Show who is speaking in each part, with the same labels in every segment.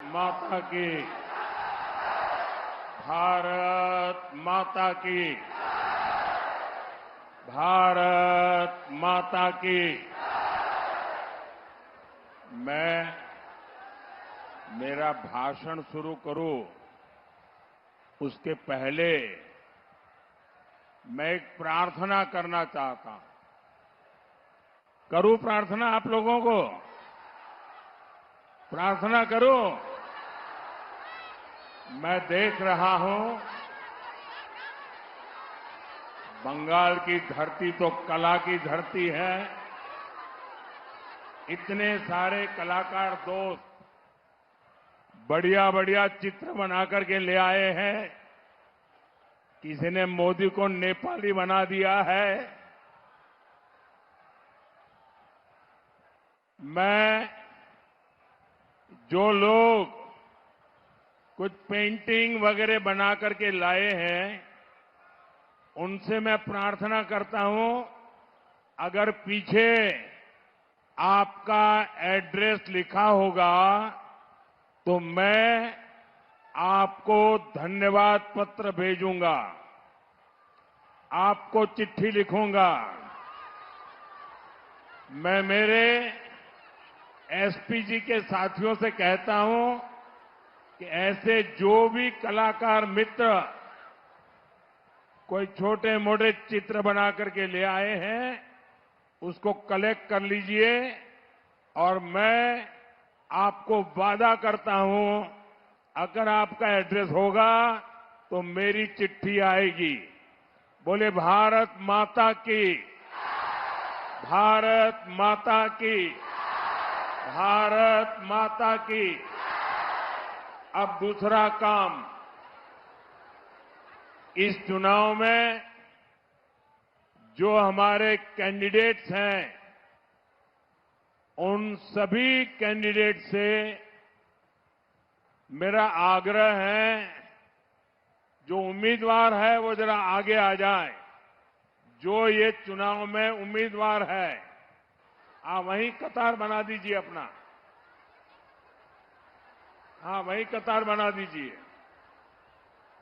Speaker 1: माता की, भारत माता की, भारत माता की। मैं मेरा भाषण शुरू करूं उसके पहले मैं एक प्रार्थना करना चाहता हूं। करूं प्रार्थना आप लोगों को? प्रार्थना करूं? मैं देख रहा हूं बंगाल की धरती तो कला की धरती है। इतने सारे कलाकार दोस्त बढ़िया बढ़िया चित्र बनाकर के ले आए हैं। किसी ने मोदी को नेपाली बना दिया है। मैं जो लोग कुछ पेंटिंग वगैरह बना करके लाए हैं उनसे मैं प्रार्थना करता हूं, अगर पीछे आपका एड्रेस लिखा होगा तो मैं आपको धन्यवाद पत्र भेजूंगा, आपको चिट्ठी लिखूंगा। मैं मेरे एसपीजी के साथियों से कहता हूं कि ऐसे जो भी कलाकार मित्र कोई छोटे मोटे चित्र बना करके ले आए हैं उसको कलेक्ट कर लीजिए और मैं आपको वादा करता हूं अगर आपका एड्रेस होगा तो मेरी चिट्ठी आएगी। बोले भारत माता की, भारत माता की, भारत माता की। अब दूसरा काम, इस चुनाव में जो हमारे कैंडिडेट्स हैं उन सभी कैंडिडेट से मेरा आग्रह है, जो उम्मीदवार है वो जरा आगे आ जाए। जो ये चुनाव में उम्मीदवार है आप वहीं कतार बना दीजिए अपना। हाँ, वहीं कतार बना दीजिए।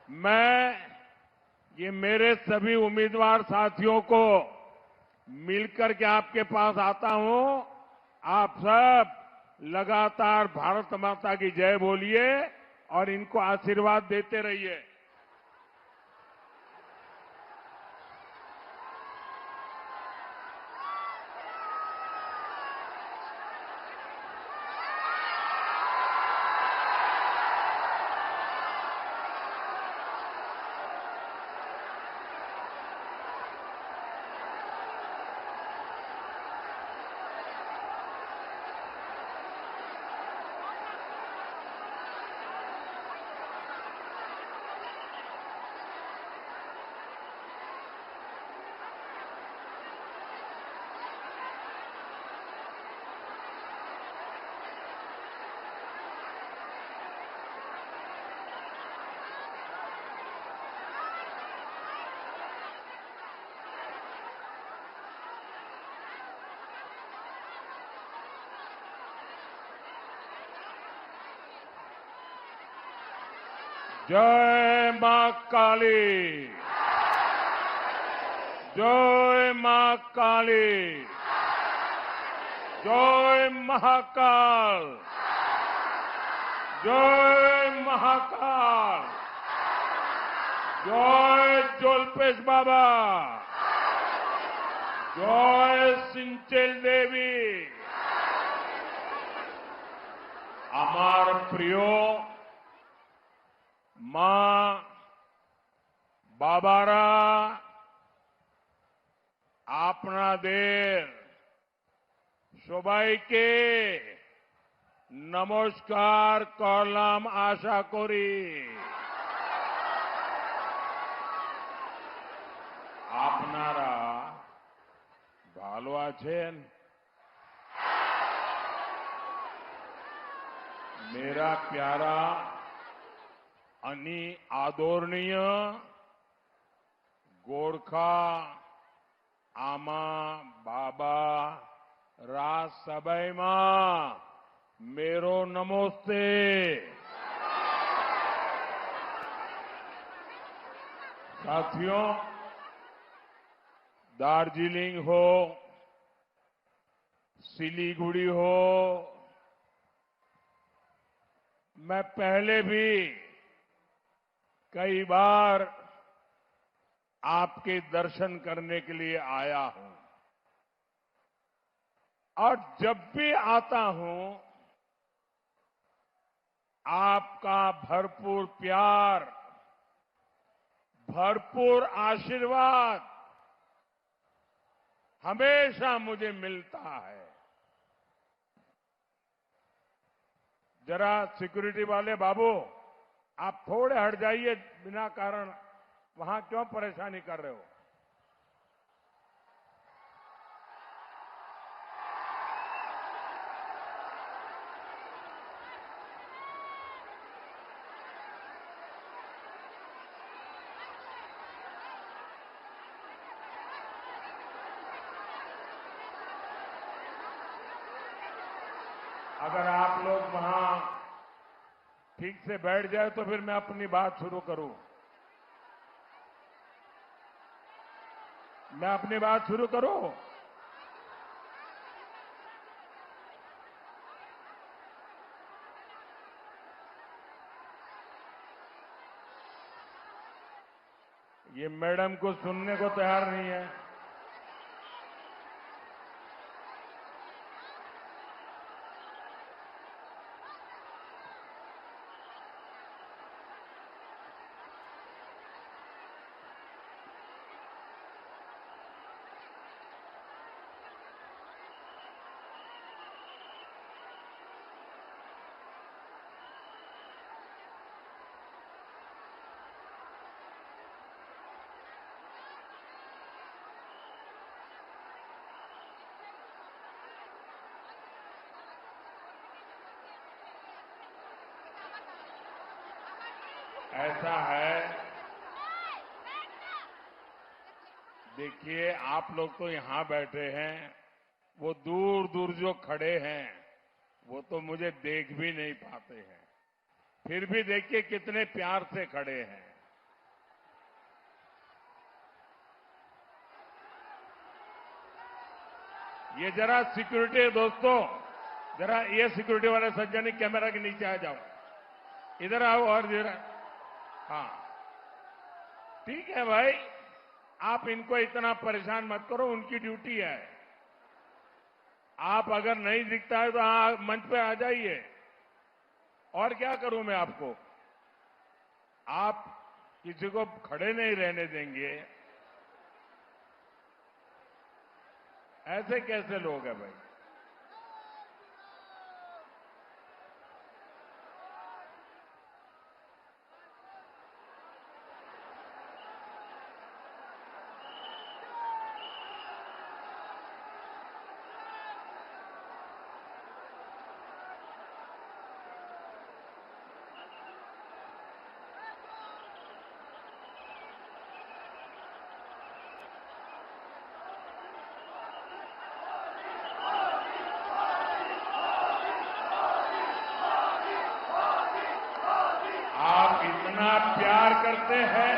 Speaker 1: मैं ये मेरे सभी उम्मीदवार साथियों को मिलकर के आपके पास आता हूं। आप सब लगातार भारत माता की जय बोलिए और इनको आशीर्वाद देते रहिए। जय मां काली, जय मां काली, जय महाकाल, जय महाकाल, जय जोलपेश बाबा, जय सिंचेल देवी। আমার প্রিয় মা বাবারা, আপনাদের সবাইকে নমস্কার করলাম আশা করি। আপনারা ভালো আছেন? मेरा प्यारा अनि आदरणीय गोरखा आमा बाबा राजसभा में मेरो नमस्ते। साथियों, दार्जिलिंग हो, सिलीगुड़ी हो, मैं पहले भी कई बार आपके दर्शन करने के लिए आया हूं और जब भी आता हूं आपका भरपूर प्यार, भरपूर आशीर्वाद हमेशा मुझे मिलता है। जरा सिक्योरिटी वाले बाबू, आप थोड़े हट जाइए, बिना कारण वहां क्यों परेशानी कर रहे हो? अगर आप लोग वहां ठीक से बैठ जाए तो फिर मैं अपनी बात शुरू करूं। मैं अपनी बात शुरू करूं। ये मैडम को सुनने को तैयार नहीं है। ऐसा है, देखिए आप लोग तो यहां बैठे हैं, वो दूर दूर जो खड़े हैं वो तो मुझे देख भी नहीं पाते हैं, फिर भी देखिए कितने प्यार से खड़े हैं। ये जरा सिक्योरिटी दोस्तों, जरा ये सिक्योरिटी वाले सज्जन कैमरा के नीचे आ जाओ, इधर आओ और जरा, हाँ ठीक है भाई, आप इनको इतना परेशान मत करो, उनकी ड्यूटी है। आप अगर नहीं दिखता है तो मंच पे आ जाइए। और क्या करूं मैं आपको? आप किसी को खड़े नहीं रहने देंगे, ऐसे कैसे लोग हैं भाई? आप इतना प्यार करते हैं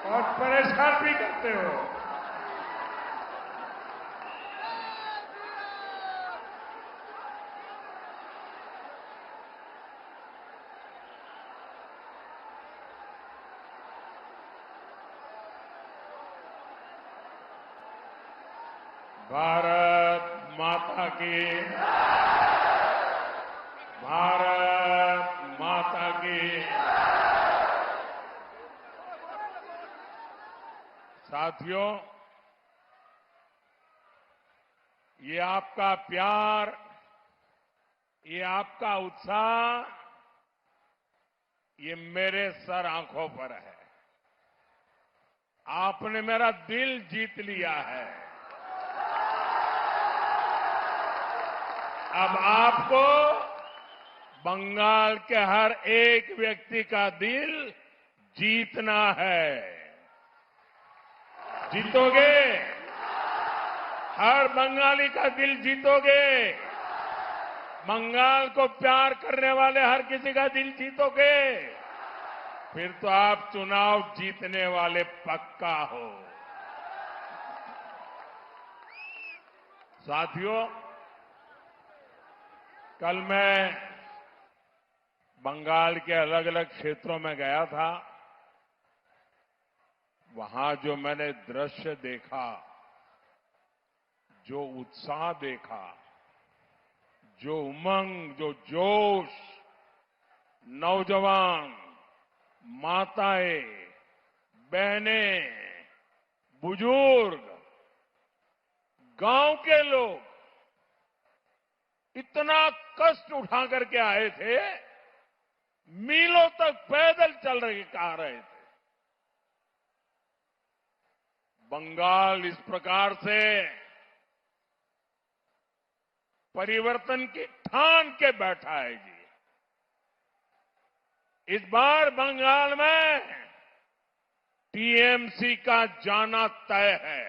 Speaker 1: और परेशान भी करते हो। भारत माता की, भारत माता की। साथियों, ये आपका प्यार, ये आपका उत्साह, ये मेरे सर आंखों पर है। आपने मेरा दिल जीत लिया है। अब आपको बंगाल के हर एक व्यक्ति का दिल जीतना है। जीतोगे? हर बंगाली का दिल जीतोगे? बंगाल को प्यार करने वाले हर किसी का दिल जीतोगे? फिर तो आप चुनाव जीतने वाले पक्का हो। साथियों, कल मैं बंगाल के अलग अलग क्षेत्रों में गया था। वहां जो मैंने दृश्य देखा, जो उत्साह देखा, जो उमंग, जो जोश, नौजवान, माताएं, बहनें, बुजुर्ग, गांव के लोग इतना कष्ट उठा करके आए थे, मीलों तक पैदल चल रहे आ रहे थे। बंगाल इस प्रकार से परिवर्तन की ठान के बैठा है जी। इस बार बंगाल में टीएमसी का जाना तय है।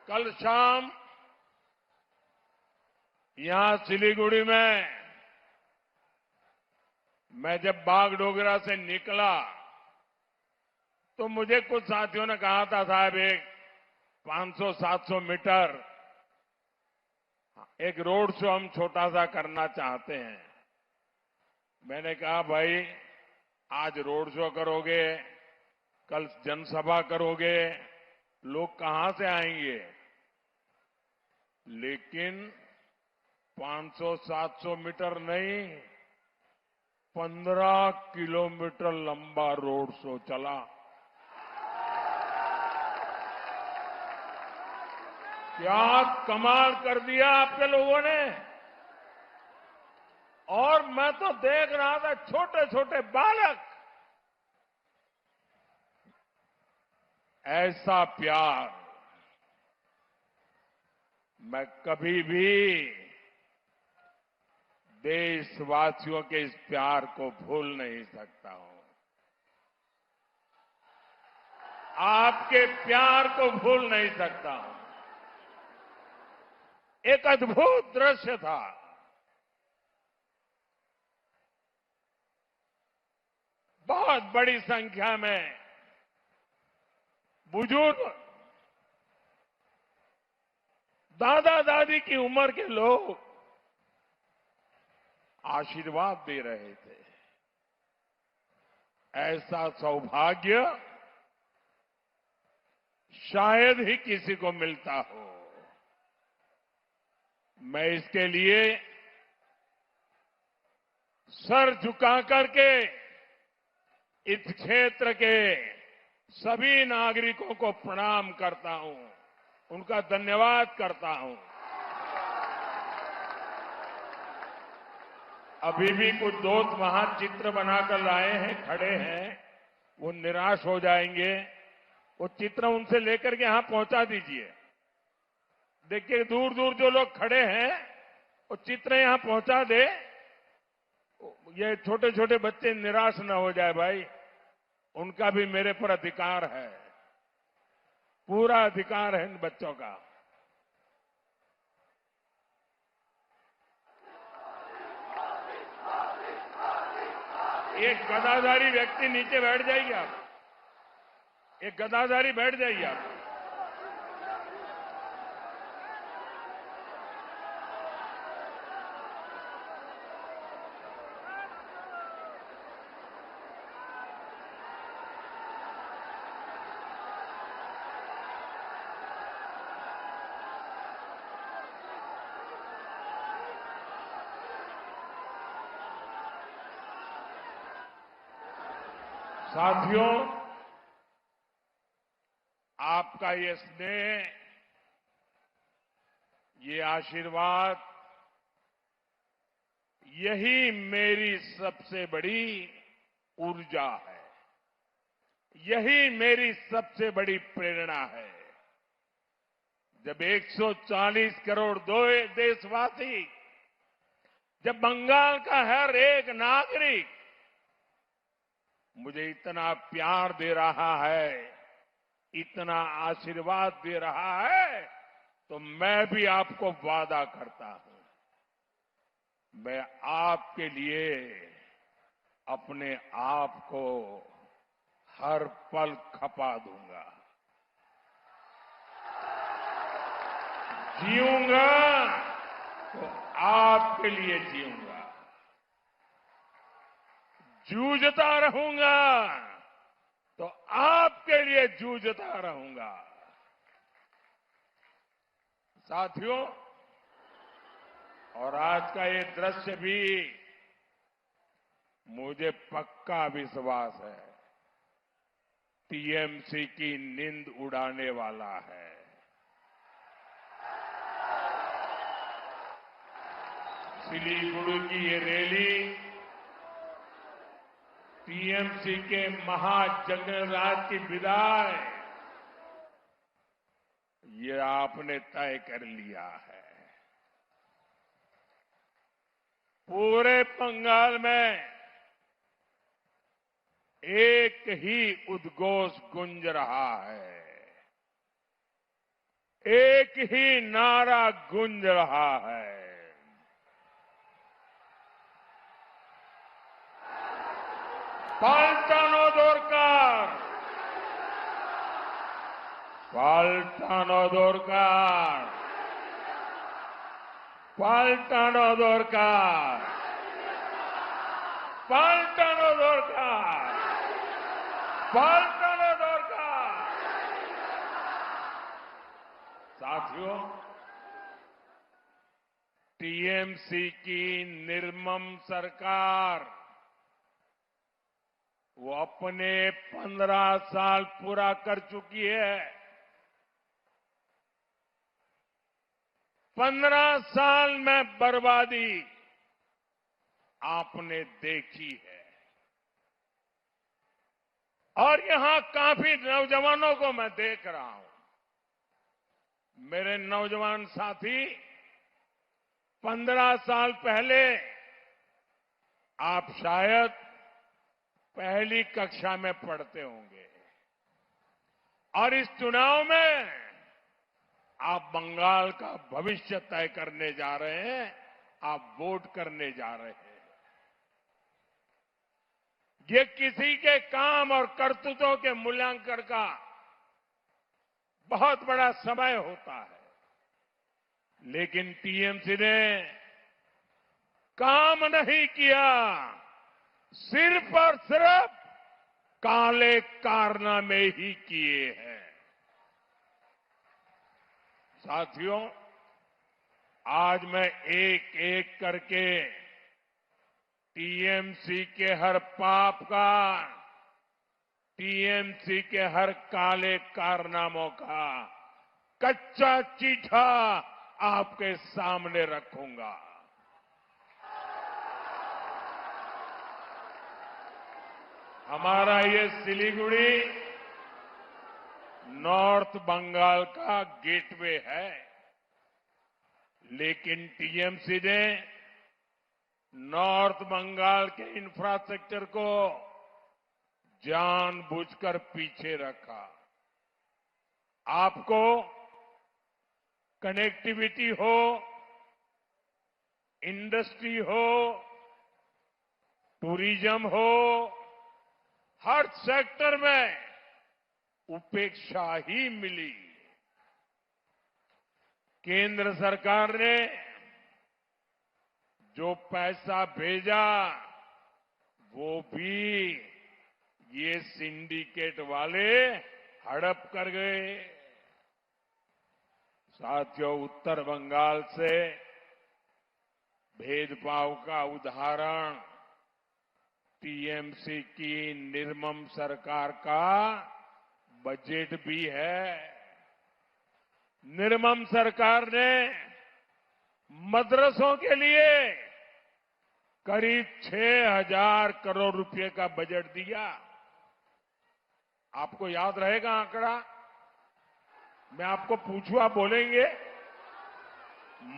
Speaker 1: कल शाम यहां सिलीगुड़ी में मैं जब बागडोगरा से निकला तो मुझे कुछ साथियों ने कहा था, साहब एक 500-700 मीटर एक रोड शो हम छोटा सा करना चाहते हैं। मैंने कहा, भाई आज रोड शो करोगे, कल जनसभा करोगे, लोग कहां से आएंगे? लेकिन 500-700 मीटर नहीं, 15 किलोमीटर लंबा रोड शो चला। क्या कमाल कर दिया आपके लोगों ने। और मैं तो देख रहा था छोटे छोटे बालक, ऐसा प्यार मैं कभी भी देशवासियों के इस प्यार को भूल नहीं सकता हूं। आपके प्यार को भूल नहीं सकता हूं। एक अद्भुत दृश्य था। बहुत बड़ी संख्या में बुजुर्ग, दादा दादी की उम्र के लोग आशीर्वाद दे रहे थे। ऐसा सौभाग्य शायद ही किसी को मिलता हो। मैं इसके लिए सर झुका करके इस क्षेत्र के सभी नागरिकों को प्रणाम करता हूं, उनका धन्यवाद करता हूं। अभी भी कुछ दोस्त वहां चित्र बनाकर लाए हैं, खड़े हैं, वो निराश हो जाएंगे। वो चित्र उनसे लेकर के यहां पहुंचा दीजिए। देखिए दूर दूर जो लोग खड़े हैं, वो चित्र यहां पहुंचा दे। ये छोटे छोटे बच्चे निराश न हो जाए भाई, उनका भी मेरे पर अधिकार है, पूरा अधिकार है इन बच्चों का। एक गदाधारी व्यक्ति नीचे बैठ जाइए आप, एक गदाधारी बैठ जाइए आप। साथियों, आपका ये स्नेह, ये आशीर्वाद, यही मेरी सबसे बड़ी ऊर्जा है, यही मेरी सबसे बड़ी प्रेरणा है। जब 140 करोड़ देशवासी, जब बंगाल का हर एक नागरिक मुझे इतना प्यार दे रहा है, इतना आशीर्वाद दे रहा है, तो मैं भी आपको वादा करता हूं, मैं आपके लिए अपने आप को हर पल खपा दूंगा। जीऊंगा तो आपके लिए जीऊंगा, जूझता रहूंगा तो आपके लिए जूझता रहूंगा। साथियों, और आज का ये दृश्य भी मुझे पक्का विश्वास है टीएमसी की नींद उड़ाने वाला है। सिलीगुड़ी की ये रैली टीएमसी के महाजगन्नाथ की विदाई ये आपने तय कर लिया है। पूरे बंगाल में एक ही उद्घोष गूंज रहा है, एक ही नारा गूंज रहा है। पाल्टानो दोरकार, पाल्टानो दोरकार, पाल्टानो दोरकार, पाल्टानो दोरकार, पाल्टानो दोरकार। साथियों, टीएमसी की निर्मम सरकार वो अपने 15 साल पूरा कर चुकी है। 15 साल में बर्बादी आपने देखी है। और यहां काफी नौजवानों को मैं देख रहा हूं। मेरे नौजवान साथी 15 साल पहले आप शायद पहली कक्षा में पढ़ते होंगे और इस चुनाव में आप बंगाल का भविष्य तय करने जा रहे हैं, आप वोट करने जा रहे हैं। ये किसी के काम और करतूतों के मूल्यांकन का बहुत बड़ा समय होता है, लेकिन टीएमसी ने काम नहीं किया, सिर्फ और सिर्फ काले कारनामे ही किए हैं। साथियों, आज मैं एक एक करके टीएमसी के हर पाप का, टीएमसी के हर काले कारनामों का कच्चा चिट्ठा आपके सामने रखूंगा। हमारा ये सिलीगुड़ी नॉर्थ बंगाल का गेटवे है, लेकिन टीएमसी ने नॉर्थ बंगाल के इंफ्रास्ट्रक्चर को जानबूझकर पीछे रखा। आपको कनेक्टिविटी हो, इंडस्ट्री हो, टूरिज्म हो, हर सेक्टर में उपेक्षा ही मिली। केंद्र सरकार ने जो पैसा भेजा वो भी ये सिंडिकेट वाले हड़प कर गए। साथियों, उत्तर बंगाल से भेदभाव का उदाहरण टीएमसी की निर्मम सरकार का बजट भी है। निर्मम सरकार ने मदरसों के लिए करीब 6,000 करोड़ रुपए का बजट दिया। आपको याद रहेगा आंकड़ा? मैं आपको पूछूं, आप बोलेंगे?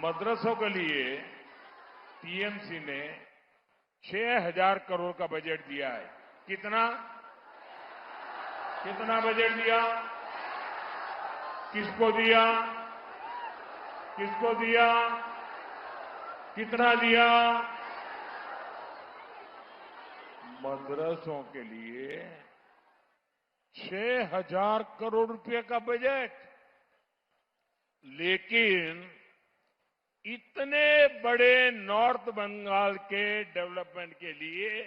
Speaker 1: मदरसों के लिए टीएमसी ने 6,000 करोड़ का बजट दिया है। कितना कितना बजट दिया? किसको दिया? किसको दिया? कितना दिया? मदरसों के लिए 6,000 करोड़ रुपए का बजट। लेकिन इतने बड़े नॉर्थ बंगाल के डेवलपमेंट के लिए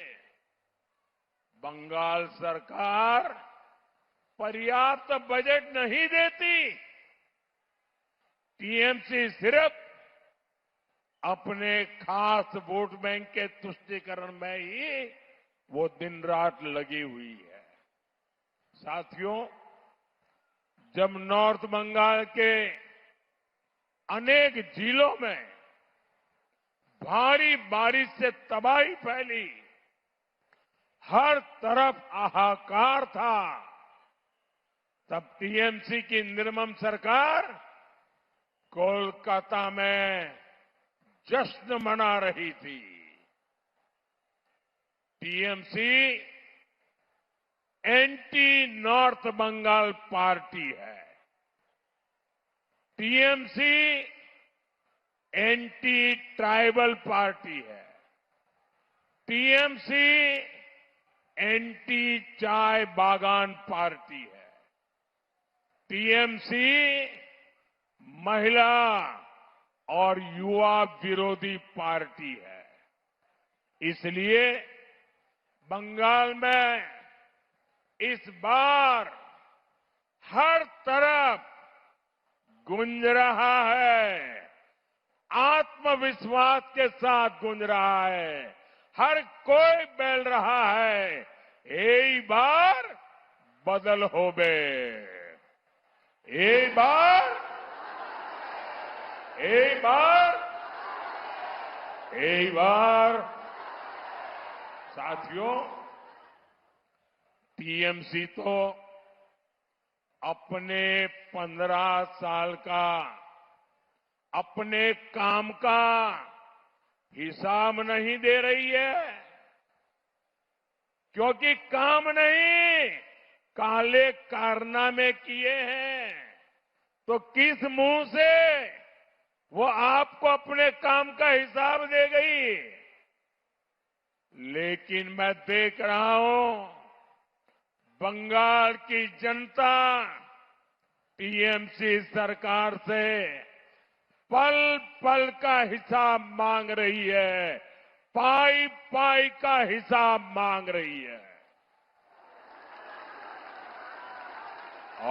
Speaker 1: बंगाल सरकार पर्याप्त बजट नहीं देती। टीएमसी सिर्फ अपने खास वोट बैंक के तुष्टीकरण में ही वो दिन रात लगी हुई है। साथियों, जब नॉर्थ बंगाल के अनेक जिलों में भारी बारिश से तबाही फैली, हर तरफ हाहाकार था, तब टीएमसी की निर्मम सरकार कोलकाता में जश्न मना रही थी। TMC anti north Bengal party है। टीएमसी एंटी ट्राइबल पार्टी है। टीएमसी एंटी चाय बागान पार्टी है। टीएमसी महिला और युवा विरोधी पार्टी है। इसलिए बंगाल में इस बार हर तरफ गूंज रहा है, आत्मविश्वास के साथ गूंज रहा है। हर कोई बोल रहा है, एक बार बदल होबे, एक बार, एक बार, एक बार। साथियों, टीएमसी तो अपने 15 साल का अपने काम का हिसाब नहीं दे रही है, क्योंकि काम नहीं, काले कारनामे किए हैं। तो किस मुंह से वो आपको अपने काम का हिसाब दे गई? लेकिन मैं देख रहा हूं, बंगाल की जनता टीएमसी सरकार से पल पल का हिसाब मांग रही है, पाई पाई का हिसाब मांग रही है।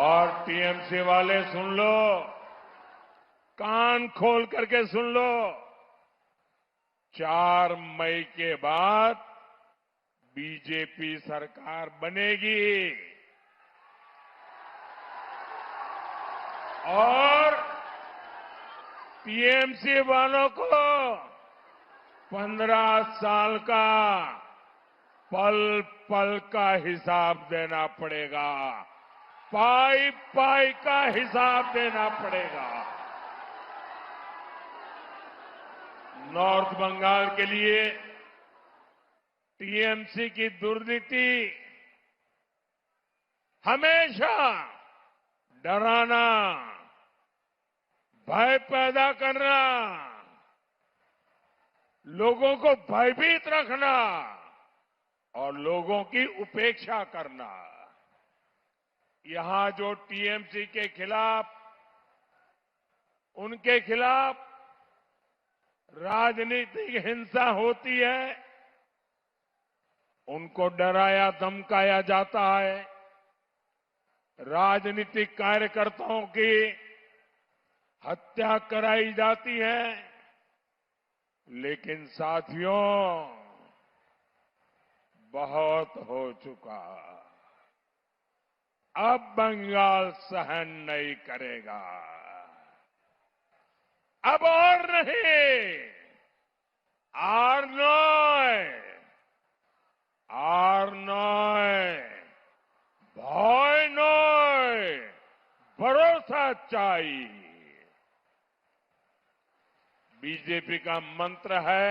Speaker 1: और टीएमसी वाले सुन लो, कान खोल करके सुन लो, 4 मई के बाद बीजेपी सरकार बनेगी और टीएमसी वालों को 15 साल का पल पल का हिसाब देना पड़ेगा, पाई पाई का हिसाब देना पड़ेगा। नॉर्थ बंगाल के लिए टीएमसी की दुर्नीति हमेशा डराना, भय पैदा करना, लोगों को भयभीत रखना और लोगों की उपेक्षा करना। यहां जो टीएमसी के खिलाफ, उनके खिलाफ राजनीतिक हिंसा होती है, उनको डराया धमकाया जाता है, राजनीतिक कार्यकर्ताओं की हत्या कराई जाती है। लेकिन साथियों, बहुत हो चुका, अब बंगाल सहन नहीं करेगा, अब और नहीं, আর নয়, আর নয়, ভয় নয়, भरोसा चाहिए। बीजेपी का मंत्र है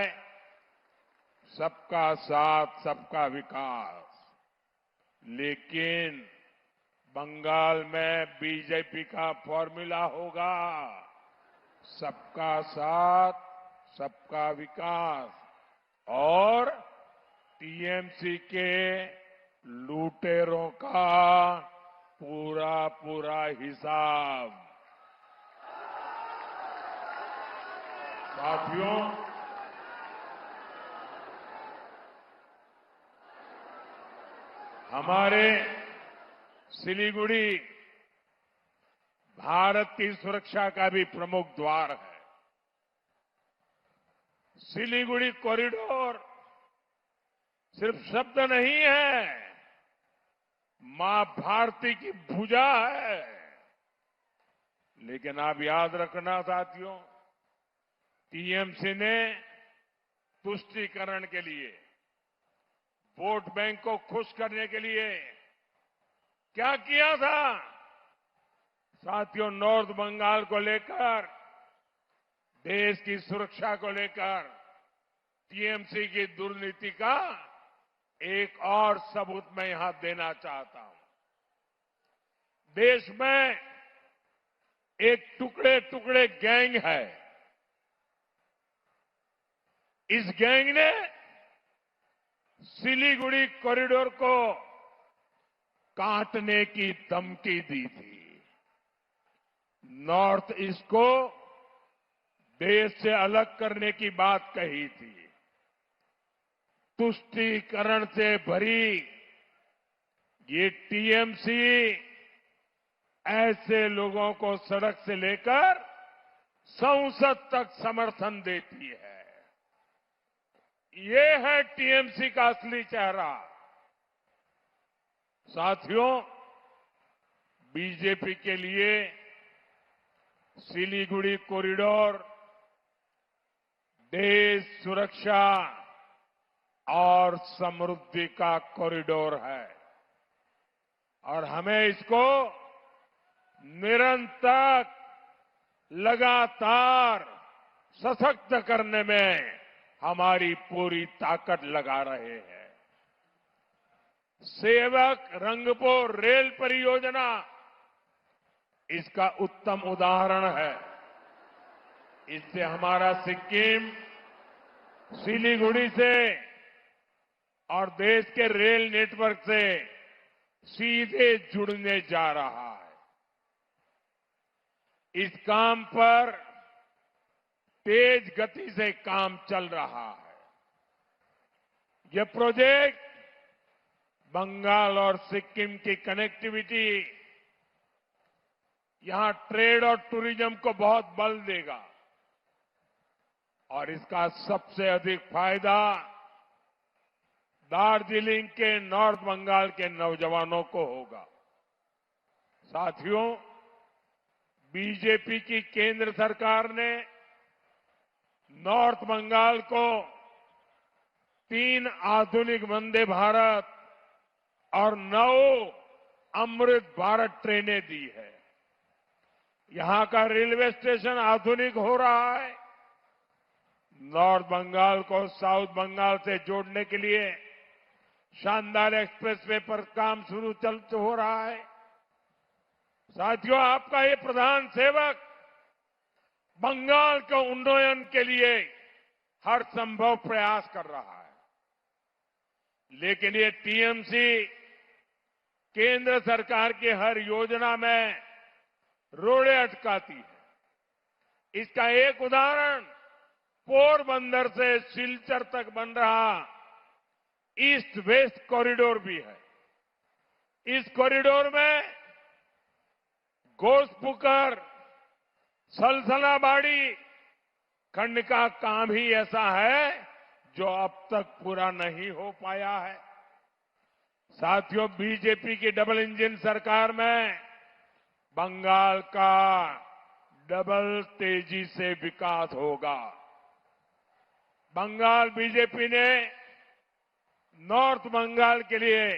Speaker 1: सबका साथ, सबका विकास। लेकिन बंगाल में बीजेपी का फॉर्मूला होगा सबका साथ, सबका विकास और टीएमसी के लुटेरों का पूरा पूरा हिसाब। साथियों, हमारे सिलीगुड़ी भारत की सुरक्षा का भी प्रमुख द्वार है। सिलीगुड़ी कॉरिडोर सिर्फ शब्द नहीं है, मां भारती की भुजा है। लेकिन आप याद रखना साथियों, टीएमसी ने तुष्टीकरण के लिए, वोट बैंक को खुश करने के लिए क्या किया था? साथियों, नॉर्थ बंगाल को लेकर, देश की सुरक्षा को लेकर टीएमसी की दुर्नीति का एक और सबूत मैं यहां देना चाहता हूं। देश में एक टुकड़े टुकड़े गैंग है। इस गैंग ने सिलीगुड़ी कॉरिडोर को काटने की धमकी दी थी। नॉर्थ ईस्ट को देश से अलग करने की बात कही थी। तुष्टीकरण से भरी ये टीएमसी ऐसे लोगों को सड़क से लेकर संसद तक समर्थन देती है। ये है टीएमसी का असली चेहरा। साथियों, बीजेपी के लिए सिलीगुड़ी कॉरिडोर देश सुरक्षा और समृद्धि का कॉरिडोर है और हमें इसको निरंतर लगातार सशक्त करने में हमारी पूरी ताकत लगा रहे हैं। सेवक रंगपुर रेल परियोजना इसका उत्तम उदाहरण है। इससे हमारा सिक्किम सिलीगुड़ी से और देश के रेल नेटवर्क से सीधे जुड़ने जा रहा है। इस काम पर तेज गति से काम चल रहा है। यह प्रोजेक्ट बंगाल और सिक्किम की कनेक्टिविटी, यहां ट्रेड और टूरिज्म को बहुत बल देगा और इसका सबसे अधिक फायदा दार्जिलिंग के नॉर्थ बंगाल के नौजवानों को होगा। साथियों, बीजेपी की केंद्र सरकार ने नॉर्थ बंगाल को 3 आधुनिक वंदे भारत और 9 अमृत भारत ट्रेनें दी है। यहां का रेलवे स्टेशन आधुनिक हो रहा है। नॉर्थ बंगाल को साउथ बंगाल से जोड़ने के लिए शानदार एक्सप्रेसवे पर काम शुरू हो रहा है। साथियों, आपका ये प्रधान सेवक बंगाल के उन्नयन के लिए हर संभव प्रयास कर रहा है। लेकिन ये टीएमसी केंद्र सरकार की हर योजना में रोड़े अटकाती है। इसका एक उदाहरण पोरबंदर से सिलचर तक बन रहा ईस्ट वेस्ट कॉरिडोर भी है। इस कॉरिडोर में घोसपुकर सलसलाबाड़ी खंड का काम ही ऐसा है जो अब तक पूरा नहीं हो पाया है। साथियों, बीजेपी की डबल इंजन सरकार में बंगाल का डबल तेजी से विकास होगा। बंगाल बीजेपी ने नॉर्थ बंगाल के लिए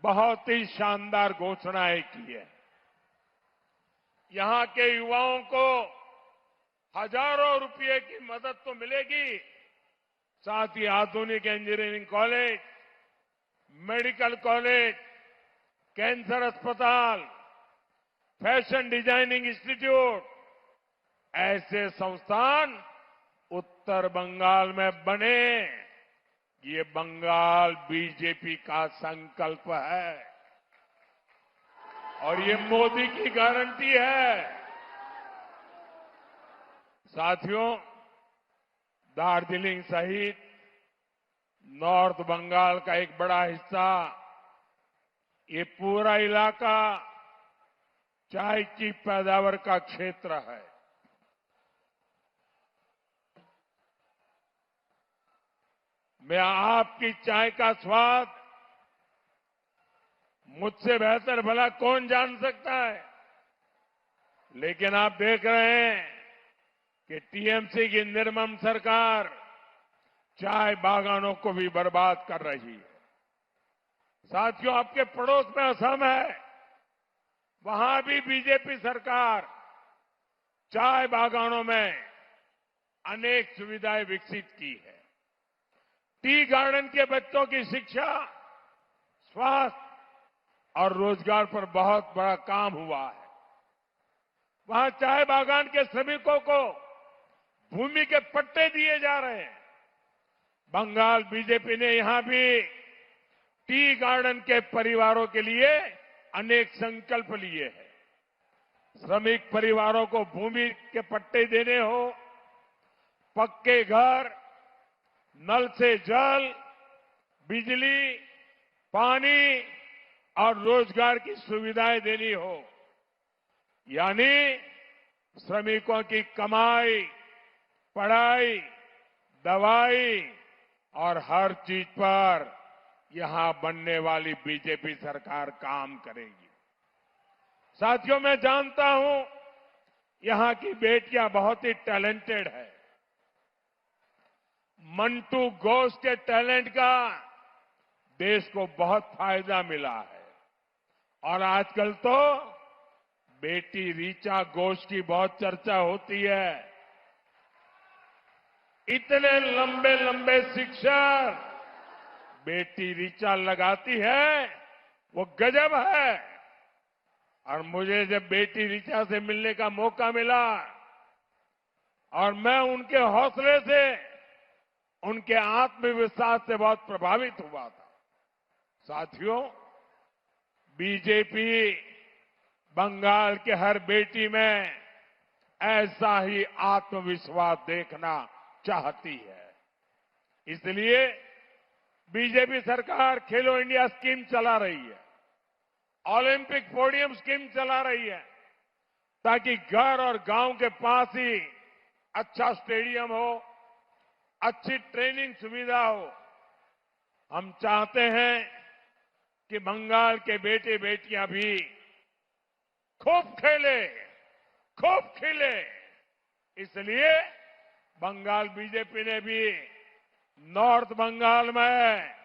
Speaker 1: बहुत ही शानदार घोषणाएं की है। यहां के युवाओं को हजारों रुपए की मदद तो मिलेगी, साथ ही आधुनिक engineering college, medical college, cancer अस्पताल, फैशन डिजाइनिंग इंस्टीट्यूट, ऐसे संस्थान उत्तर बंगाल में बने, ये बंगाल बीजेपी का संकल्प है और ये मोदी की गारंटी है। साथियों, दार्जिलिंग सहित नॉर्थ बंगाल का एक बड़ा हिस्सा, ये पूरा इलाका चाय की पैदावार का क्षेत्र है। मैं आपकी चाय का स्वाद मुझसे बेहतर भला कौन जान सकता है, लेकिन आप देख रहे हैं कि टीएमसी की निर्मम सरकार चाय बागानों को भी बर्बाद कर रही है। साथियों, आपके पड़ोस में असम है, वहां भी बीजेपी सरकार चाय बागानों में अनेक सुविधाएं विकसित की है। टी गार्डन के बच्चों की शिक्षा, स्वास्थ्य और रोजगार पर बहुत बड़ा काम हुआ है। वहां चाय बागान के श्रमिकों को भूमि के पट्टे दिए जा रहे हैं। बंगाल बीजेपी ने यहां भी टी गार्डन के परिवारों के लिए अनेक संकल्प लिए हैं। श्रमिक परिवारों को भूमि के पट्टे देने हो, पक्के घर, नल से जल, बिजली, पानी और रोजगार की सुविधाएं देनी हो, यानी श्रमिकों की कमाई, पढ़ाई, दवाई और हर चीज पर यहां बनने वाली बीजेपी सरकार काम करेगी। साथियों, मैं जानता हूं यहां की बेटियां बहुत ही टैलेंटेड है। मंटू घोष के टैलेंट का देश को बहुत फायदा मिला है और आजकल तो बेटी ऋचा घोष की बहुत चर्चा होती है। इतने लंबे लंबे शिक्षक बेटी ऋचा लगाती है, वो गजब है। और मुझे जब बेटी ऋचा से मिलने का मौका मिला और मैं उनके हौसले से, उनके आत्मविश्वास से बहुत प्रभावित हुआ था। साथियों, बीजेपी बंगाल के हर बेटी में ऐसा ही आत्मविश्वास देखना चाहती है। इसलिए बीजेपी सरकार खेलो इंडिया स्कीम चला रही है, ओलंपिक पोडियम स्कीम चला रही है, ताकि घर और गांव के पास ही अच्छा स्टेडियम हो, अच्छी ट्रेनिंग सुविधा हो। हम चाहते हैं कि बंगाल के बेटे बेटियां भी खूब खेले, खूब खिले। इसलिए बंगाल बीजेपी ने भी नॉर्थ बंगाल में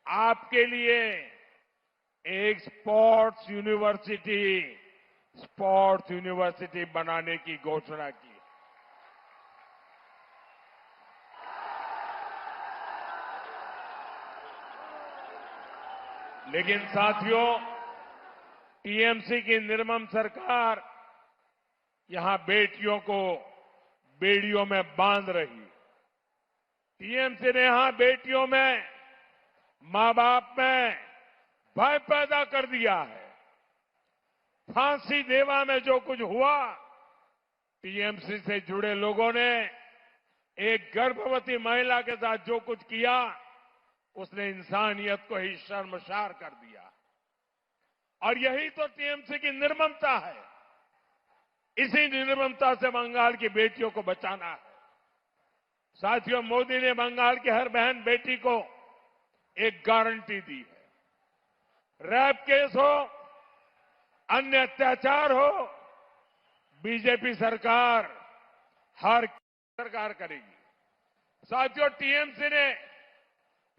Speaker 1: आपके लिए एक स्पोर्ट्स यूनिवर्सिटी बनाने की घोषणा की। लेकिन साथियों, टीएमसी की निर्मम सरकार यहां बेटियों को बेड़ियों में बांध रही। टीएमसी ने यहां बेटियों में, मां बाप में भय पैदा कर दिया है। फांसी देवा में जो कुछ हुआ, टीएमसी से जुड़े लोगों ने एक गर्भवती महिला के साथ जो कुछ किया, उसने इंसानियत को ही शर्मसार कर दिया। और यही तो टीएमसी की निर्ममता है। इसी निर्ममता से बंगाल की बेटियों को बचाना है। साथियों, मोदी ने बंगाल की हर बहन बेटी को एक गारंटी दी है। रेप केस हो, अन्य अत्याचार हो, बीजेपी सरकार हर सरकार करेगी। साथियों, टीएमसी ने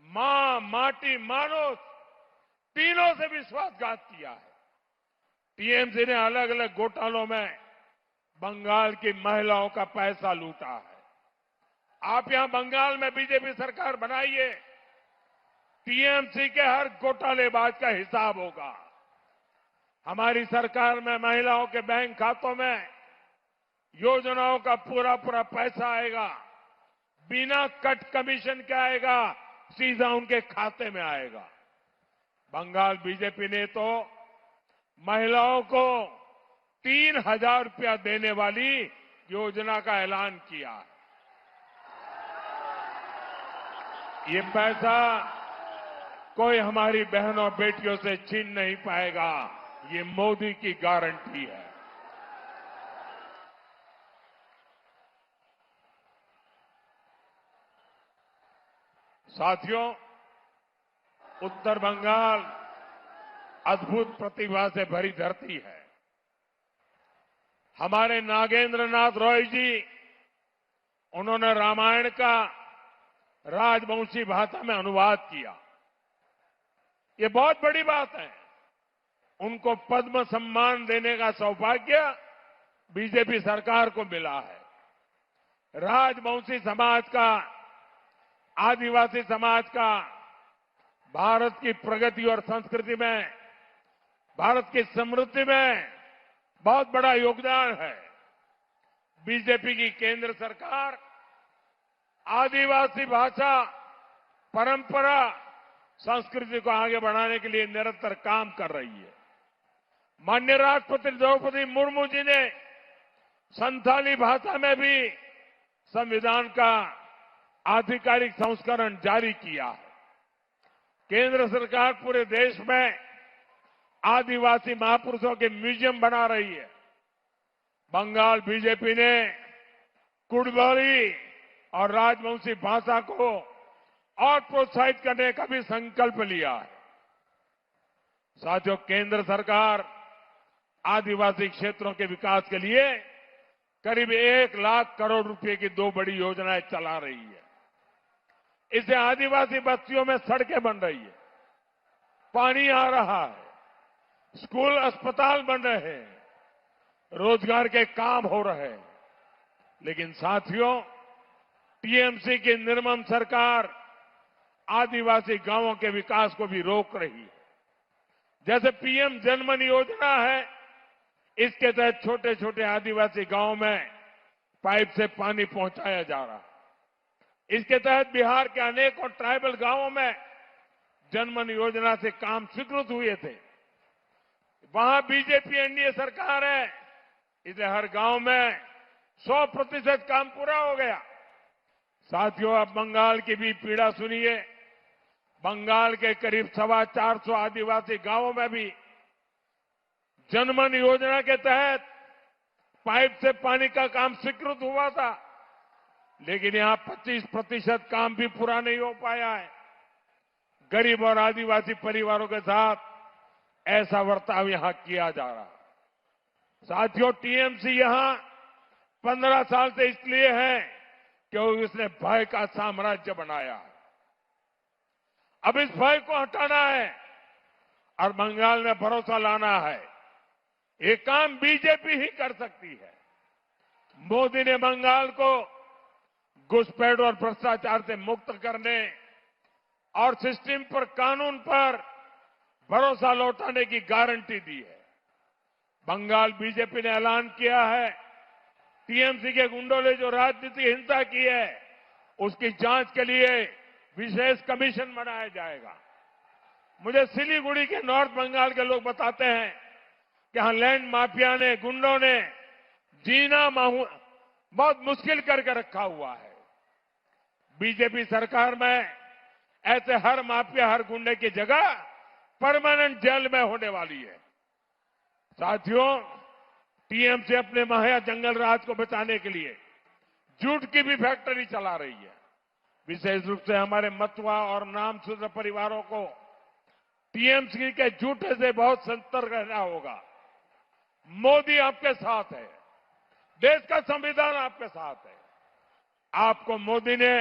Speaker 1: मां, माटी, मानुष तीनों से विश्वासघात किया है। टीएमसी ने अलग अलग घोटालों में बंगाल की महिलाओं का पैसा लूटा है। आप यहां बंगाल में बीजेपी सरकार बनाइए, टीएमसी के हर घोटालेबाज का हिसाब होगा। हमारी सरकार में महिलाओं के बैंक खातों में योजनाओं का पूरा पूरा पैसा आएगा। बिना कट कमीशन के आएगा, सीधा उनके खाते में आएगा। बंगाल बीजेपी ने तो महिलाओं को 3,000 रुपया देने वाली योजना का ऐलान किया है। ये पैसा कोई हमारी बहनों बेटियों से छीन नहीं पाएगा, ये मोदी की गारंटी है। साथियों, उत्तर बंगाल अद्भुत प्रतिभा से भरी धरती है। हमारे नागेंद्र नाथ रॉय जी, उन्होंने रामायण का राजवंशी भाषा में अनुवाद किया। ये बहुत बड़ी बात है। उनको पद्म सम्मान देने का सौभाग्य बीजेपी सरकार को मिला है। राजवंशी समाज का, आदिवासी समाज का भारत की प्रगति और संस्कृति में, भारत की समृद्धि में बहुत बड़ा योगदान है। बीजेपी की केंद्र सरकार आदिवासी भाषा, परंपरा, संस्कृति को आगे बढ़ाने के लिए निरंतर काम कर रही है। माननीय राष्ट्रपति द्रौपदी मुर्मू जी ने संथाली भाषा में भी संविधान का आधिकारिक संस्करण जारी किया है। केंद्र सरकार पूरे देश में आदिवासी महापुरुषों के म्यूजियम बना रही है। बंगाल बीजेपी ने कुड़बरी और राजवंशी भाषा को और प्रोत्साहित करने का भी संकल्प लिया है। साथियों, केंद्र सरकार आदिवासी क्षेत्रों के विकास के लिए करीब 1 लाख करोड़ रुपए की 2 बड़ी योजनाएं चला रही है। इससे आदिवासी बस्तियों में सड़कें बन रही है, पानी आ रहा है, स्कूल अस्पताल बन रहे हैं, रोजगार के काम हो रहे हैं। लेकिन साथियों, टीएमसी की निर्मम सरकार आदिवासी गांवों के विकास को भी रोक रही है। जैसे पीएम जनमन योजना है, इसके तहत छोटे छोटे आदिवासी गांवों में पाइप से पानी पहुंचाया जा रहा है। इसके तहत बिहार के अनेकों ट्राइबल गांवों में जनमन योजना से काम स्वीकृत हुए थे। वहां बीजेपी एनडीए सरकार है, इसलिए हर गांव में 100% काम पूरा हो गया। साथियों, अब बंगाल की भी पीड़ा सुनिए। बंगाल के करीब 425 आदिवासी गांवों में भी जनमन योजना के तहत पाइप से पानी का काम स्वीकृत हुआ था, लेकिन यहां 25% काम भी पूरा नहीं हो पाया है। गरीब और आदिवासी परिवारों के साथ ऐसा बर्ताव यहां किया जा रहा है। साथियों, टीएमसी यहां 15 साल से इसलिए है क्योंकि उसने भय का साम्राज्य बनाया है। अब इस भय को हटाना है और बंगाल में भरोसा लाना है। ये काम बीजेपी ही कर सकती है। मोदी ने बंगाल को घुसपैठ और भ्रष्टाचार से मुक्त करने और सिस्टम पर, कानून पर भरोसा लौटाने की गारंटी दी है। बंगाल बीजेपी ने ऐलान किया है, टीएमसी के गुंडों ने जो राजनीतिक हिंसा की है, उसकी जांच के लिए विशेष कमीशन बनाया जाएगा। मुझे सिलीगुड़ी के नॉर्थ बंगाल के लोग बताते हैं कि यहां लैंड माफिया ने, गुंडों ने जीना बहुत मुश्किल करके रखा हुआ है। बीजेपी सरकार में ऐसे हर माफिया, हर गुंडे की जगह परमानेंट जेल में होने वाली है। साथियों, टीएमसी अपने महाया जंगल राज को बचाने के लिए जूट की भी फैक्ट्री चला रही है। विशेष रूप से हमारे मतुआ और नामशूद्र परिवारों को टीएमसी के जूठे से बहुत सतर्क रहना होगा। मोदी आपके साथ है, देश का संविधान आपके साथ है। आपको मोदी ने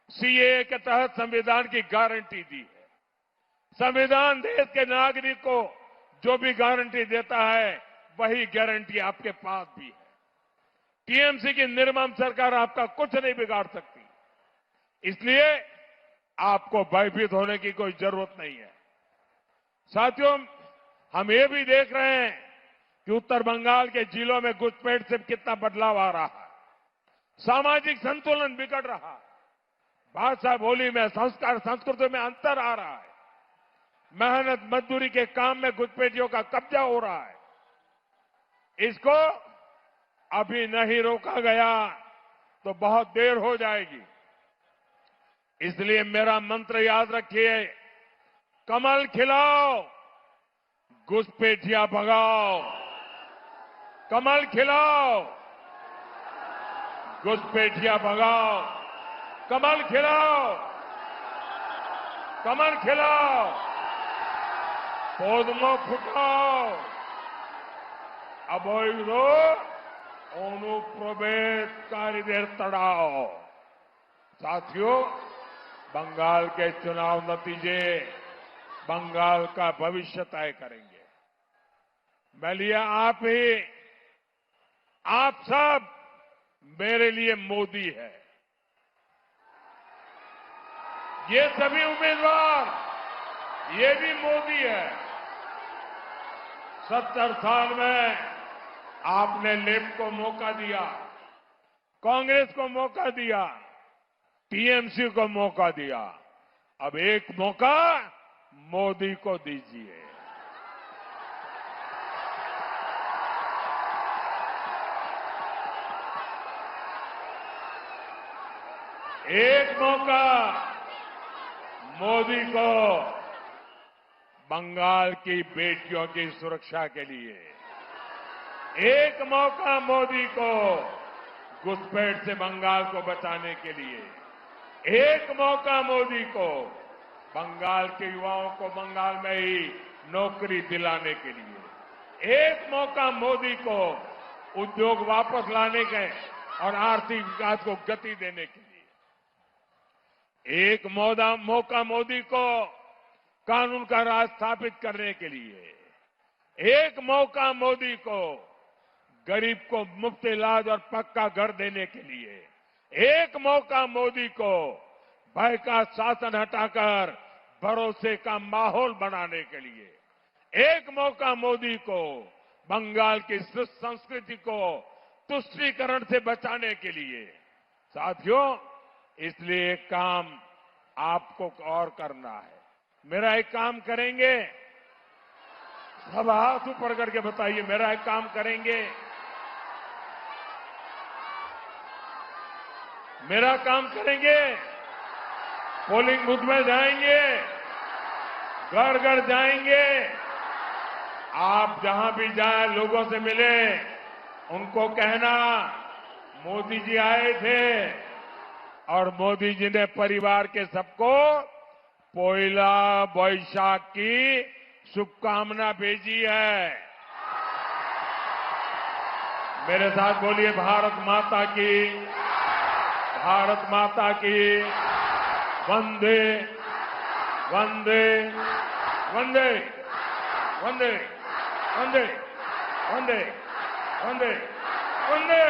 Speaker 1: सीएए के तहत संविधान की गारंटी दी है। संविधान देश के नागरिक को जो भी गारंटी देता है, वही गारंटी आपके पास भी है। टीएमसी की निर्मम सरकार आपका कुछ नहीं बिगाड़ सकती, इसलिए आपको भयभीत होने की कोई जरूरत नहीं है। साथियों, हम ये भी देख रहे हैं कि उत्तर बंगाल के जिलों में घुसपैठ से कितना बदलाव आ रहा है। सामाजिक संतुलन बिगड़ रहा है, भाषा बोली में, संस्कार संस्कृति में अंतर आ रहा है, मेहनत मजदूरी के काम में घुसपैठियों का कब्जा हो रहा है। इसको अभी नहीं रोका गया तो बहुत देर हो जाएगी। इसलिए मेरा मंत्र याद रखिए, कमल खिलाओ, घुसपैठियां भगाओ। कमल खिलाओ, घुसपैठियां भगाओ। कमल खिलाओ, कमल खिलाओ, पौधों फुटाओ, अवैधो अनुप्रवेशकारीদের तड़ाओ। साथियों, बंगाल के चुनाव नतीजे बंगाल का भविष्य तय करेंगे। मैं लिया आप सब मेरे लिए मोदी है। ये सभी उम्मीदवार, ये भी मोदी है। 70 साल में आपने लेफ्ट को मौका दिया, कांग्रेस को मौका दिया, टीएमसी को मौका दिया। अब एक मौका मोदी को दीजिए। एक मौका मोदी को बंगाल की बेटियों की सुरक्षा के लिए, एक मौका मोदी को घुसपैठ से बंगाल को बचाने के लिए, एक मौका मोदी को बंगाल के युवाओं को बंगाल में ही नौकरी दिलाने के लिए, एक मौका मोदी को उद्योग वापस लाने के और आर्थिक विकास को गति देने के लिए, एक मौका मोदी को कानून का राज स्थापित करने के लिए, एक मौका मोदी को गरीब को मुफ्त इलाज और पक्का घर देने के लिए, एक मौका मोदी को भय का शासन हटाकर भरोसे का माहौल बनाने के लिए, एक मौका मोदी को बंगाल की संस्कृति को तुष्टीकरण से बचाने के लिए। साथियों, इसलिए एक काम आपको और करना है। मेरा एक काम करेंगे, सब हाथ ऊपर करके बताइए, मेरा एक काम करेंगे, मेरा काम करेंगे। पोलिंग बूथ में जाएंगे, घर घर जाएंगे, आप जहां भी जाए लोगों से मिले, उनको कहना मोदी जी आए थे और मोदी जी ने परिवार के सबको पोइला बैशाख की शुभकामना भेजी है। मेरे साथ बोलिए, भारत माता की, भारत माता की, वंदे वंदे वंदे वंदे वंदे वंदे वंदे वंदे